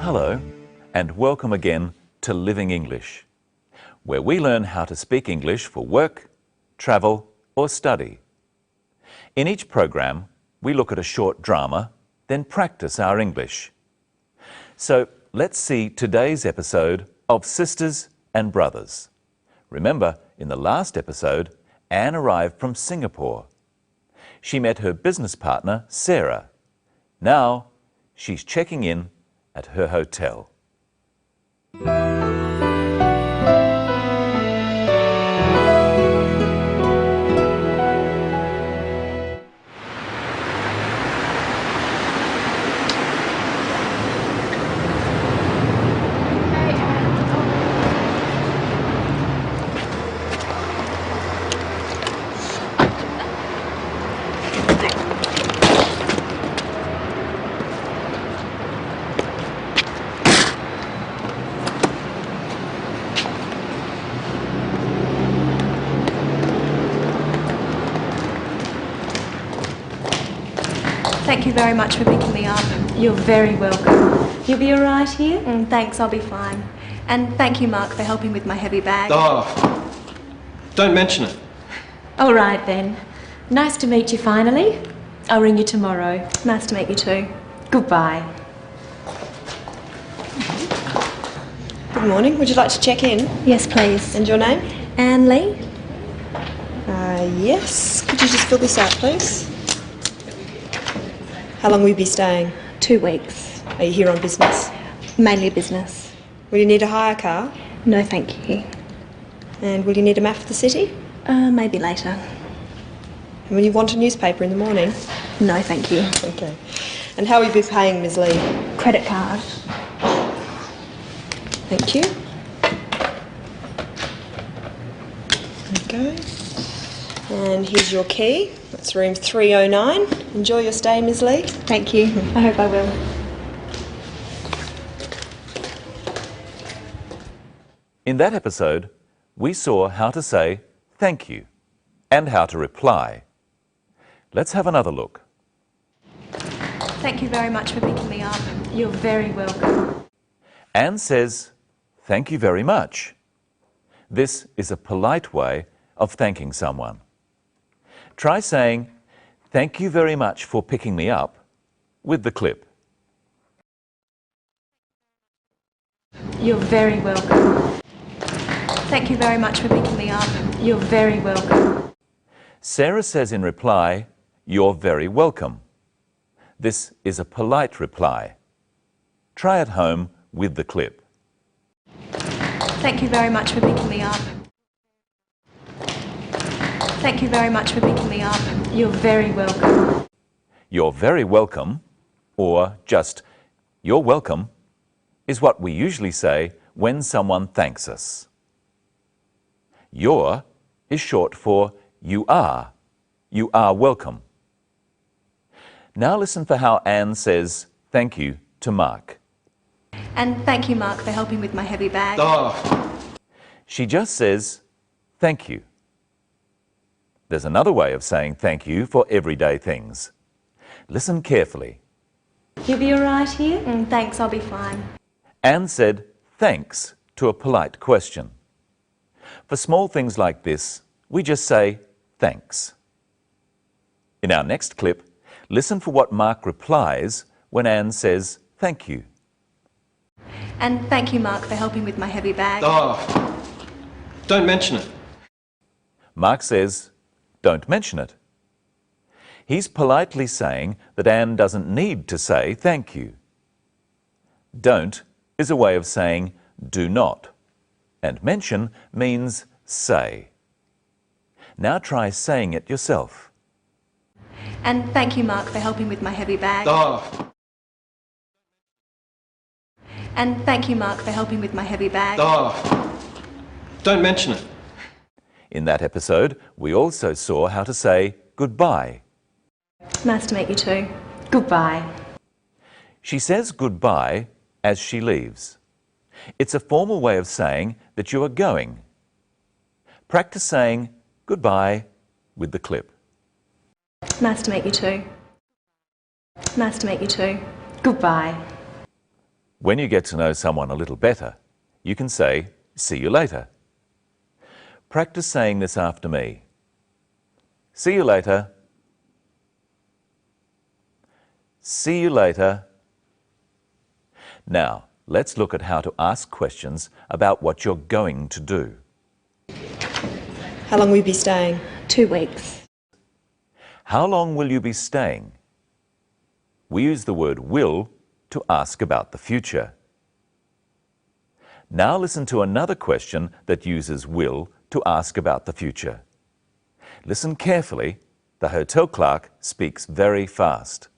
Hello, and welcome again to Living English, where we learn how to speak English for work, travel, or study. In each program, we look at a short drama, then practice our English. So let's see today's episode of Sisters and Brothers. Remember, in the last episode, Anne arrived from Singapore. She met her business partner, Sarah. Now, she's checking in at her hotel. Thank you very much for picking me up. You're very welcome. You'll be all right here? Thanks, I'll be fine. And thank you, Mark, for helping with my heavy bag. Oh, don't mention it. All right then. Nice to meet you finally. I'll ring you tomorrow. Nice to meet you too. Goodbye. Good morning. Would you like to check in? Yes, please. And your name? Anne Lee? Yes. Could you just fill this out, please? How long will you be staying? 2 weeks. Are you here on business? Mainly business. Will you need a hire car? No, thank you. And will you need a map of the city? Maybe later. And will you want a newspaper in the morning? No, thank you. Okay. And how will you be paying, Ms. Lee? Credit card. Thank you. Okay. And here's your key. That's room 309. Enjoy your stay, Ms. Lee. Thank you. I hope I will. In that episode, we saw how to say thank you and how to reply. Let's have another look. Thank you very much for picking me up. You're very welcome. Anne says, thank you very much. This is a polite way of thanking someone. Try saying, thank you very much for picking me up with the clip. You're very welcome. Thank you very much for picking me up. You're very welcome. Sarah says in reply, you're very welcome. This is a polite reply. Try at home with the clip. Thank you very much for picking me up. Thank you very much for picking me up. You're very welcome. You're very welcome, or just you're welcome, is what we usually say when someone thanks us. Your is short for you are. You are welcome. Now listen for how Anne says thank you to Mark. And thank you, Mark, for helping with my heavy bag. Oh, She just says thank you. There's another way of saying thank you for everyday things. Listen carefully. You'll be all right here? Thanks, I'll be fine. Anne said thanks to a polite question. For small things like this, we just say thanks. In our next clip, listen for what Mark replies when Anne says thank you. And thank you, Mark, for helping with my heavy bag. oh, don't mention it. Mark says, don't mention it. He's politely saying that Anne doesn't need to say thank you. Don't is a way of saying do not, and mention means say. Now try saying it yourself. And thank you, Mark, for helping with my heavy bag. Oh, And thank you, Mark, for helping with my heavy bag. oh, don't mention it. In that episode, we also saw how to say goodbye. Nice to meet you too. Goodbye. She says goodbye as she leaves. It's a formal way of saying that you are going. Practice saying goodbye with the clip. Nice to meet you too. Nice to meet you too. Goodbye. When you get to know someone a little better, you can say, "See you later." Practice saying this after me. See you later. See you later. Now, let's look at how to ask questions about what you're going to do. How long will you be staying? 2 weeks. How long will you be staying? We use the word will to ask about the future. Now listen to another question that uses will to ask about the future. Listen carefully. The hotel clerk speaks very fast.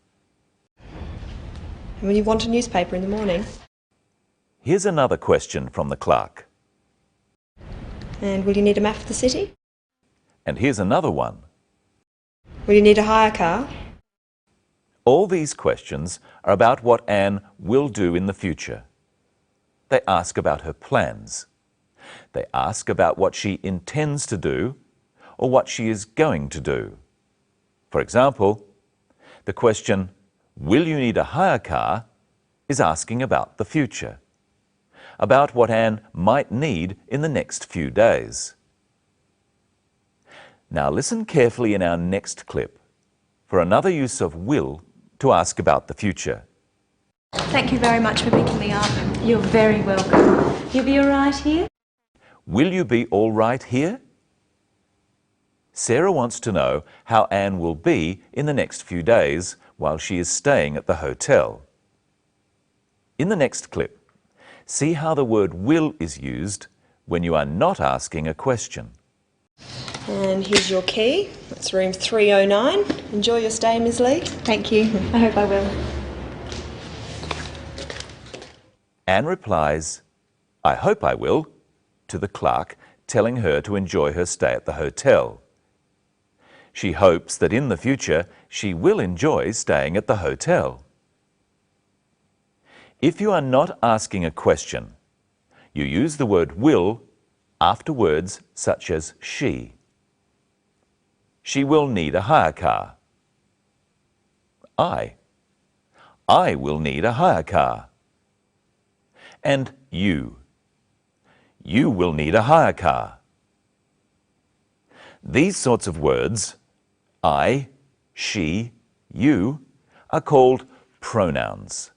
And will you want a newspaper in the morning? Here's another question from the clerk. And will you need a map of the city? And here's another one. Will you need a hire car? All these questions are about what Anne will do in the future. They ask about her plans. They ask about what she intends to do or what she is going to do. For example, the question, "Will you need a hire car?" is asking about the future, about what Anne might need in the next few days. Now listen carefully in our next clip for another use of will to ask about the future. Thank you very much for picking me up. You're very welcome. You'll be all right here? Will you be all right here? Sarah wants to know how Anne will be in the next few days while she is staying at the hotel. In the next clip, see how the word will is used when you are not asking a question. And here's your key. That's room 309. Enjoy your stay, Ms. Lee. Thank you. I hope I will. Anne replies, "I hope I will," to the clerk, telling her to enjoy her stay at the hotel. She hopes that in the future she will enjoy staying at the hotel. If you are not asking a question, you use the word will after words such as she. She will need a hire car. I will need a hire car. And you will need a hire car. These sorts of words, I, she, you, are called pronouns.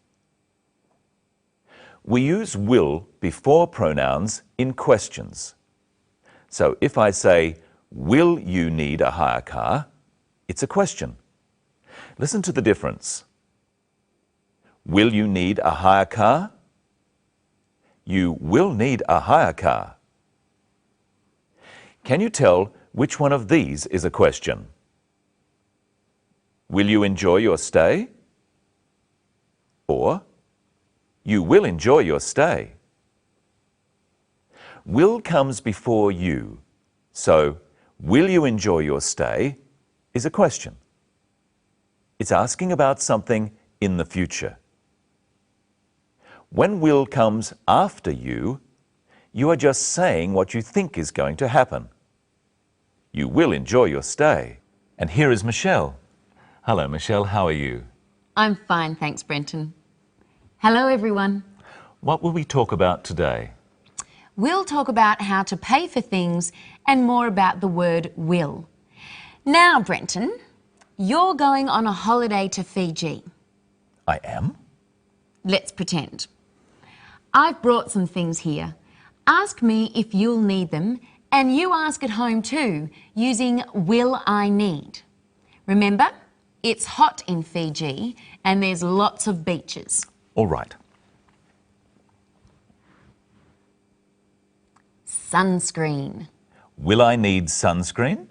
We use will before pronouns in questions. So if I say, "Will you need a hire car?" it's a question. Listen to the difference. Will you need a hire car? You will need a hire car. Can you tell which one of these is a question? Will you enjoy your stay? Or, you will enjoy your stay. Will comes before you, so will you enjoy your stay is a question. It's asking about something in the future. When will comes after you are just saying what you think is going to happen. You will enjoy your stay. And here is Michelle. Hello, Michelle, how are you? I'm fine, thanks, Brenton. Hello, everyone. What will we talk about today? We'll talk about how to pay for things and more about the word will. Now, Brenton, you're going on a holiday to Fiji. I am? Let's pretend. I've brought some things here. Ask me if you'll need them, and you ask at home too, using will I need. Remember, it's hot in Fiji and there's lots of beaches. All right. Sunscreen. Will I need sunscreen?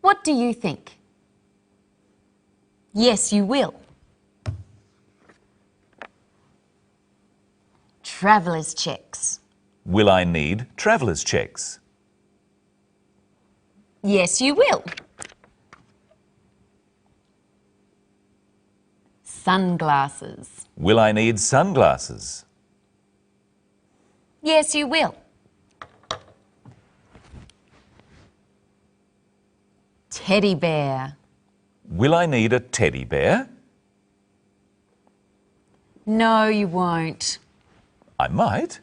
What do you think? Yes, you will. Traveller's checks. Will I need traveller's checks? Yes, you will. Sunglasses. Will I need sunglasses? Yes, you will. Teddy bear. Will I need a teddy bear? No, you won't. I might.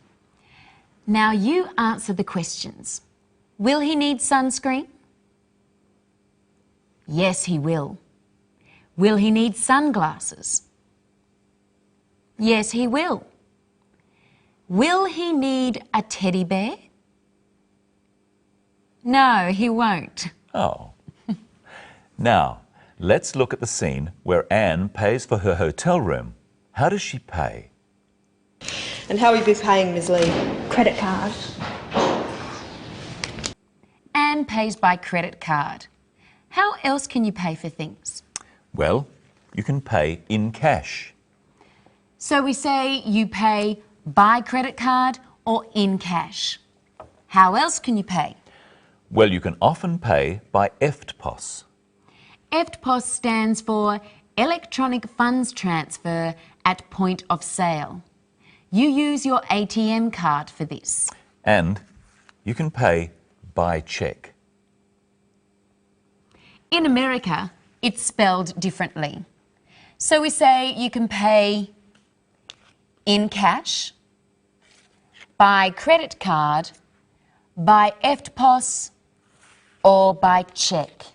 Now you answer the questions. Will he need sunscreen? Yes, he will. Will he need sunglasses? Yes, he will. Will he need a teddy bear? No, he won't. Oh. Now, let's look at the scene where Anne pays for her hotel room. How does she pay? And how will you be paying, Ms. Lee? Credit card. Anne pays by credit card. How else can you pay for things? Well, you can pay in cash. So we say you pay by credit card or in cash. How else can you pay? Well, you can often pay by EFTPOS. EFTPOS stands for Electronic Funds Transfer at Point of Sale. You use your ATM card for this. And you can pay by cheque. In America, it's spelled differently. So we say you can pay in cash, by credit card, by EFTPOS, or by cheque.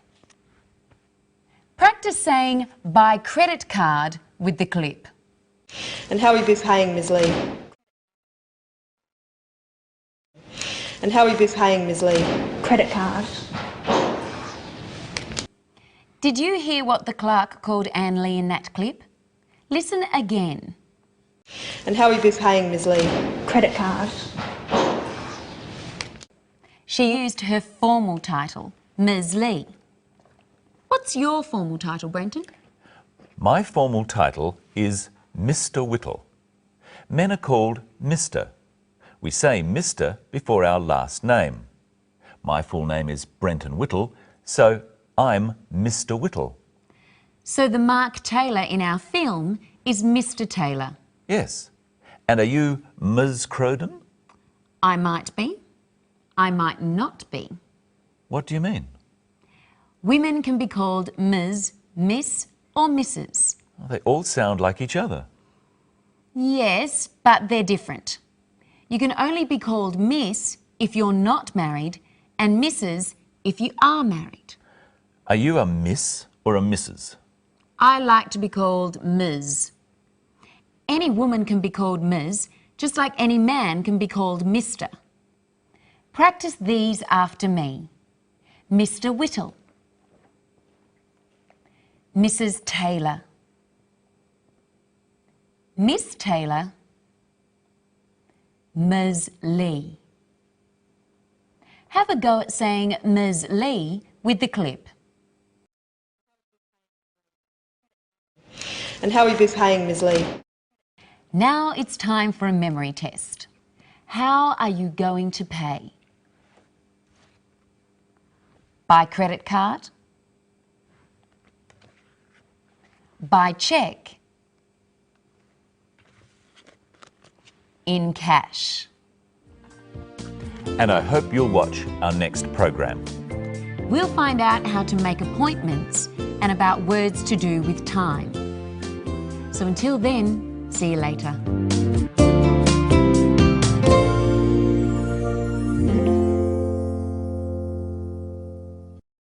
Practice saying by credit card with the clip. And how will you be paying, Ms. Lee? And how will you be paying, Ms. Lee? Credit card. Did you hear what the clerk called Anne Lee in that clip? Listen again. And how will you be paying, Ms. Lee? Credit card. She used her formal title, Ms. Lee. What's your formal title, Brenton? My formal title is Mr. Whittle. Men are called Mr. We say Mr. before our last name. My full name is Brenton Whittle, so I'm Mr. Whittle. So the Mark Taylor in our film is Mr. Taylor. Yes. And are you Ms. Crowden? I might be. I might not be. What do you mean? Women can be called Ms., Miss or Mrs. Well, they all sound like each other. Yes, but they're different. You can only be called Miss if you're not married and Mrs. if you are married. Are you a Miss or a Mrs.? I like to be called Ms. Any woman can be called Ms, just like any man can be called Mr. Practice these after me. Mr. Whittle. Mrs. Taylor. Miss Taylor. Ms. Lee. Have a go at saying Ms. Lee with the clip. And how will you be paying, Ms. Lee? Now it's time for a memory test. How are you going to pay? By credit card? By cheque? In cash? And I hope you'll watch our next program. We'll find out how to make appointments and about words to do with time. So until then, see you later.